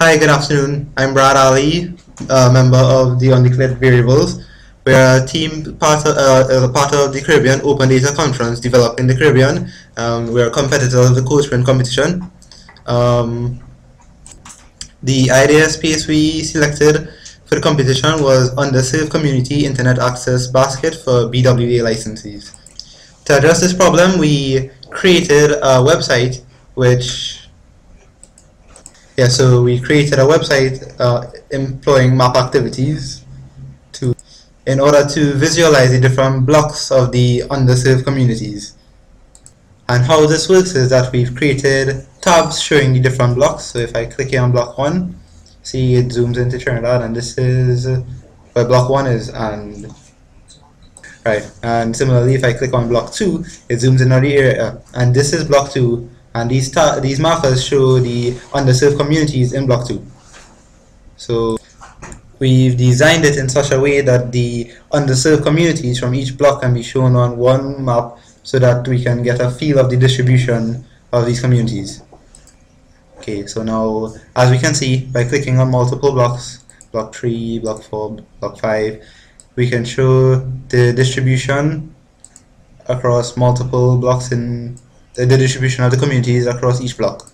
Hi, good afternoon. I'm Brad Ali, a member of the Undeclared Variables. We're a team part of the Caribbean Open Data Conference developing the Caribbean. We're a competitor of the Code Sprint competition. The idea space we selected for the competition was underserved community internet access basket for BWA licensees. To address this problem, we created a website so we created a website employing map activities in order to visualize the different blocks of the underserved communities. And how this works is that we've created tabs showing the different blocks. So if I click here on block 1, see it zooms into Trinidad, and this is where block 1 is, and similarly if I click on block 2, it zooms in on the area, and this is block 2. And these markers show the underserved communities in block 2. So we've designed it in such a way that the underserved communities from each block can be shown on one map so that we can get a feel of the distribution of these communities. Okay, so now as we can see, by clicking on multiple blocks, block 3, block 4, block 5, we can show the distribution across multiple blocks in the distribution of the communities across each block.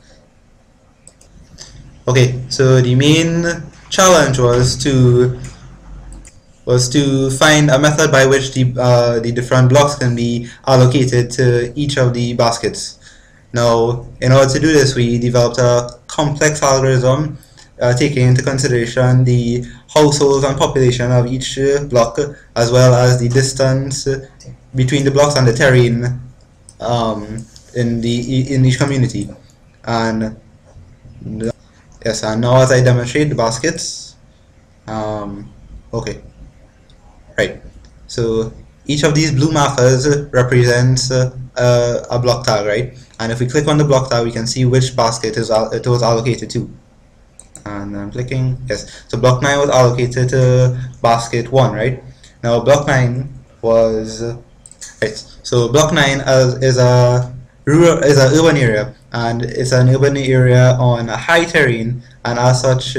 Okay, so the main challenge was to find a method by which the different blocks can be allocated to each of the baskets. Now, in order to do this, we developed a complex algorithm taking into consideration the households and population of each block, as well as the distance between the blocks and the terrain in each community. And yes, and now as I demonstrate the baskets, okay, right, so each of these blue markers represents a block tag, right? And if we click on the block tag, we can see which basket it was allocated to. And I'm clicking, yes, so block 9 was allocated to basket 1, right? Now block 9 was so block 9 is an urban area, and it's an urban area on a high terrain, and as such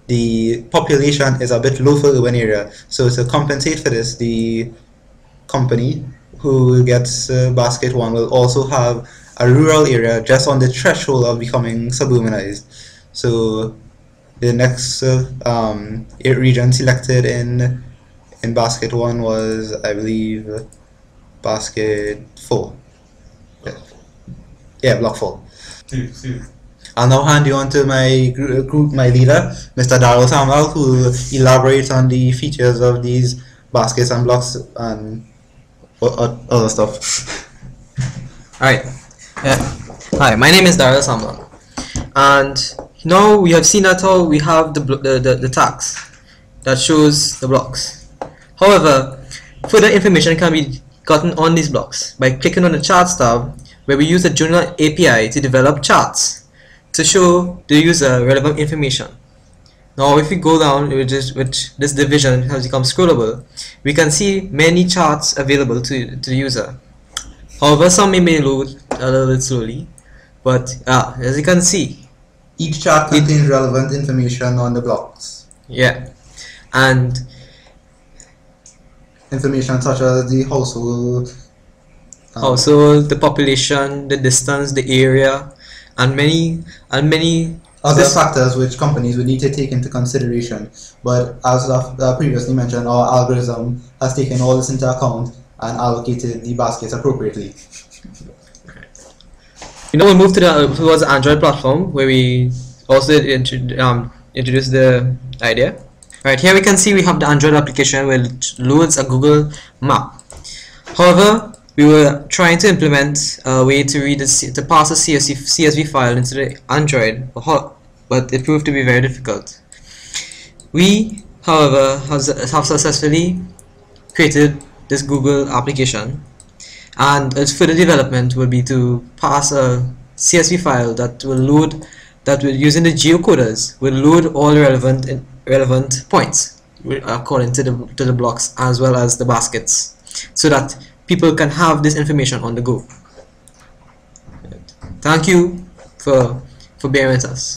the population is a bit low for urban area. So to compensate for this, the company who gets basket 1 will also have a rural area just on the threshold of becoming suburbanized. So the next region selected in basket 1 was, I believe, basket 4. Yeah, block 4. I'll now hand you on to my my leader, Mr. Daryl Samuel, who will elaborate on the features of these baskets and blocks and other stuff. Alright. Yeah. Hi, my name is Daryl Samuel, and now we have seen that how we have the tags that shows the blocks. However, further information can be gotten on these blocks by clicking on the charts tab, where we use the Journal API to develop charts to show the user relevant information. Now if we go down, which this division has become scrollable, we can see many charts available to the user. However, some may load a little bit slowly, but as you can see, each chart contains relevant information on the blocks. Yeah, and information such as the household, the population, the distance, the area, and many other factors which companies would need to take into consideration. But as previously mentioned, our algorithm has taken all this into account and allocated the baskets appropriately. We'll move towards the Android platform, where we also introduce the idea. Right, here we can see we have the Android application which loads a Google map. However, we were trying to implement a way to pass a CSV file into the Android, but it proved to be very difficult. We, however, have successfully created this Google application, and its further development will be to pass a CSV file that will using the geocoders will load all relevant points according to the blocks as well as the baskets, so that people can have this information on the go. Thank you for for bearing with us.